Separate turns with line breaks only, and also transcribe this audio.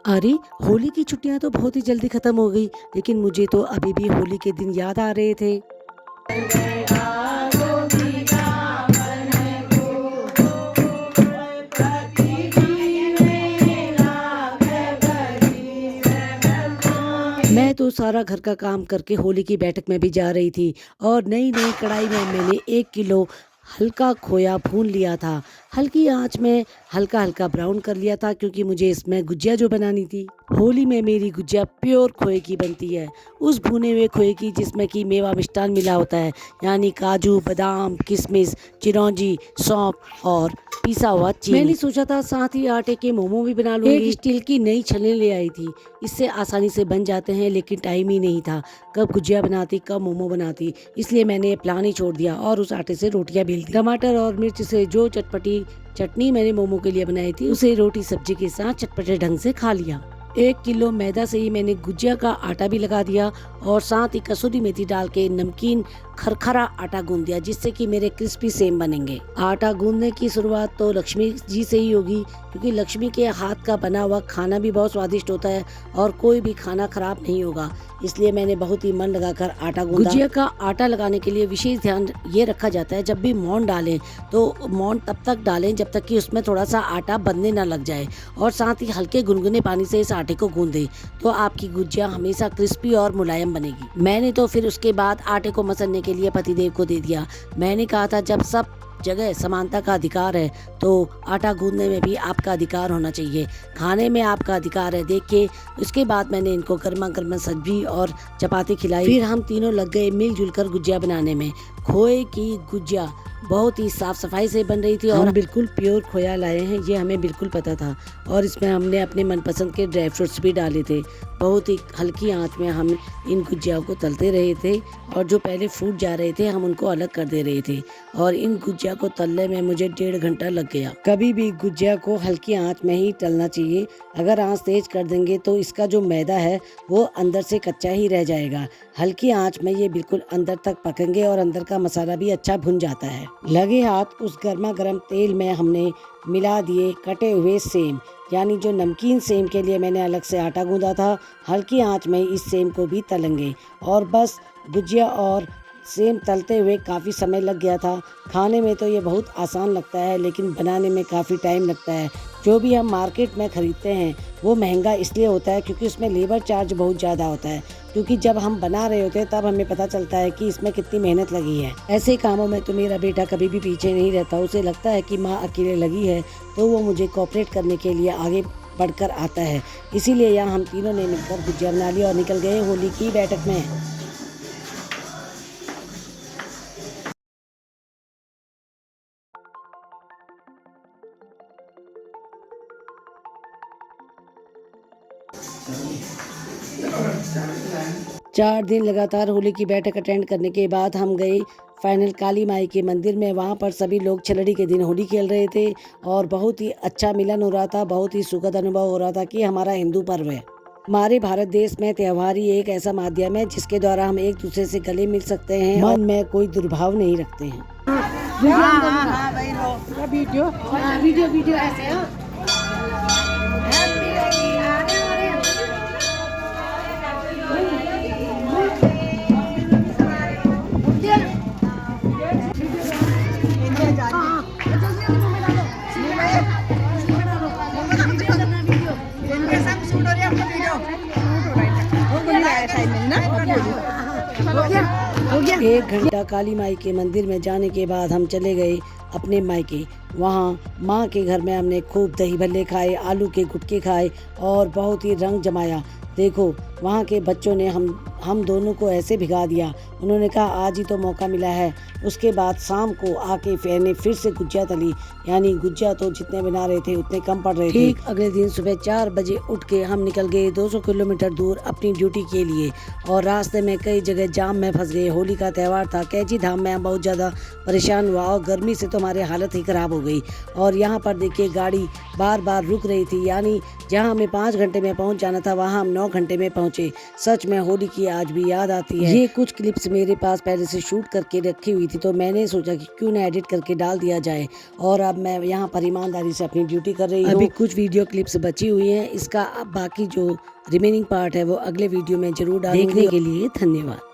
अरे! होली की छुट्टियाँ तो बहुत ही जल्दी ख़त्म हो गई, लेकिन मुझे तो अभी भी होली के दिन याद आ रहे थे। मैं तो सारा घर का काम करके होली की बैठक में भी जा रही थी और नई-नई कढ़ाई में मैंने 1 किलो हल्का खोया भून लिया था। हल्की आँच में हल्का-हल्का ब्राउन कर लिया था क्योंकि मुझे इसमें गुजिया जो बनानी थी। होली में मेरी गुजिया प्योर खोए की बनती है। उस भुने हुए खोए की जिसमें कि मेवा मिष्ठान मिला होता है, यानी काजू, बादाम, किशमिश, चिरौंजी, सौंफ और पिसा हुआ चीनी। मैंने सोचा था साथ ही आटे के मोमो भी बना लूँगी। एक स्टील की नई छलनी ले आई थी। इससे आसानी से बन जाते हैं, लेकिन टाइम ही नहीं था। कब गुजिया बनाती, कब मोमो बनाती, इसलिए मैंने ये प्लान ही छोड़ दिया और उस आटे से रोटियां बेल दी। टमाटर और मिर्च से जो चटपटी चटनी मैंने मोमो के लिए बनाई थी, उसे रोटी सब्जी के साथ चटपटे ढंग से खा लिया। 1 किलो मैदा से ही मैंने गुजिया का आटा भी लगा दिया और साथ ही कसूरी मेथी डाल के नमकीन खरखरा आटा गूंद दिया, जिससे कि मेरे क्रिस्पी सेम बनेंगे। आटा गूंदने की शुरुआत तो लक्ष्मी जी से ही होगी, क्योंकि लक्ष्मी के हाथ का बना हुआ खाना भी बहुत स्वादिष्ट होता है और कोई भी खाना खराब नहीं होगा। इसलिए मैंने बहुत ही मन लगाकर आटा गूंदा। गुजिया का आटा लगाने के लिए विशेष ध्यान ये रखा जाता है, जब भी मोंड डालें तो मोंड तब तक डालें जब तक कि उसमें थोड़ा सा आटा बंधने ना लग जाए, और साथ ही हल्के गुनगुने पानी से इस आटे को गूंदें, तो आपकी गुजिया हमेशा क्रिस्पी और मुलायम बनेगी। मैंने तो फिर उसके बाद आटे को मसलने के लिए पतिदेव को दे दिया। मैंने कहा था जब सब जगह समानता का अधिकार है तो आटा गूंदने में भी आपका अधिकार होना चाहिए, खाने में आपका अधिकार है। देख के उसके बाद मैंने इनको गर्मा गर्मा सब्जी और चपाती खिलाई। फिर हम तीनों लग गए मिलजुल कर गुजिया बनाने में। खोए की गुजिया बहुत ही साफ सफाई से बन रही थी और बिल्कुल प्योर खोया लाए हैं, ये हमें बिल्कुल पता था। और इसमें हमने अपने मनपसंद के ड्राई फ्रूट्स भी डाले थे। बहुत ही हल्की आंच में हम इन गुजियाओं को तलते रहे थे और जो पहले फूट जा रहे थे हम उनको अलग कर दे रहे थे। और इन गुजिया को तलने में मुझे 1.5 घंटा लग गया। कभी भी गुजिया को हल्की आंच में ही तलना चाहिए। अगर आंच तेज कर देंगे तो इसका जो मैदा है वो अंदर से कच्चा ही रह जाएगा। हल्की आंच में ये बिल्कुल अंदर तक पकेंगे और अंदर का मसाला भी अच्छा भुन जाता है। लगे हाथ उस गर्मा गर्म तेल में हमने मिला दिए कटे हुए सेम, यानी जो नमकीन सेम के लिए मैंने अलग से आटा गूंदा था। हल्की आंच में इस सेम को भी तलेंगे और बस गुजिया और सेम तलते हुए काफ़ी समय लग गया था। खाने में तो ये बहुत आसान लगता है, लेकिन बनाने में काफ़ी टाइम लगता है। जो भी हम मार्केट में ख़रीदते हैं वो महंगा इसलिए होता है क्योंकि उसमें लेबर चार्ज बहुत ज़्यादा होता है, क्योंकि जब हम बना रहे होते हैं तब हमें पता चलता है कि इसमें कितनी मेहनत लगी है। ऐसे कामों में तो मेरा बेटा कभी भी पीछे नहीं रहता। उसे लगता है कि माँ अकेले लगी है तो वो मुझे कोऑपरेट करने के लिए आगे बढ़कर आता है। इसीलिए यहाँ हम तीनों ने मिलकर गुजिया बना ली और निकल गए होली की बैठक में। 4 दिन लगातार होली की बैठक अटेंड करने के बाद हम गए फाइनल काली माई के मंदिर में। वहाँ पर सभी लोग छलड़ी के दिन होली खेल रहे थे और बहुत ही अच्छा मिलन हो रहा था। बहुत ही सुखद अनुभव हो रहा था कि हमारा हिंदू पर्व है। हमारे भारत देश में त्योहार ही एक ऐसा माध्यम है जिसके द्वारा हम एक दूसरे से गले मिल सकते हैं, मन में कोई दुर्भाव नहीं रखते हैं। वीडियो ऐसे हो गया। 1 घंटा काली माई के मंदिर में जाने के बाद हम चले गए अपने मायके। वहाँ माँ के घर में हमने खूब दही भल्ले खाए, आलू के गुटके खाए और बहुत ही रंग जमाया। देखो वहाँ के बच्चों ने हम दोनों को ऐसे भिगा दिया। उन्होंने कहा आज ही तो मौका मिला है। उसके बाद शाम को आके फिर से गुजिया तली, यानी गुजिया तो जितने बना रहे थे उतने कम पड़ रहे थे। ठीक अगले दिन सुबह 4 बजे उठ के हम निकल गए 200 किलोमीटर दूर अपनी ड्यूटी के लिए और रास्ते में कई जगह जाम में फंस गए। होली का त्यौहार था। कैंची धाम में हम बहुत ज़्यादा परेशान हुआ और गर्मी से तो हमारी हालत ही ख़राब हो गई। और यहाँ पर देखिए गाड़ी बार बार रुक रही थी, यानी जहाँ हमें 5 घंटे में पहुँच जाना था वहाँ हम 9 घंटे में पहुँचे। पहुँचे। सच में होली की आज भी याद आती है। ये कुछ क्लिप्स मेरे पास पहले से शूट करके रखी हुई थी, तो मैंने सोचा कि क्यों ना एडिट करके डाल दिया जाए, और अब मैं यहाँ पर ईमानदारी से अपनी ड्यूटी कर रही हूँ। अभी कुछ वीडियो क्लिप्स बची हुई हैं, इसका बाकी जो रिमेनिंग पार्ट है वो अगले वीडियो में जरूर डालूंगी। देखने के लिए धन्यवाद।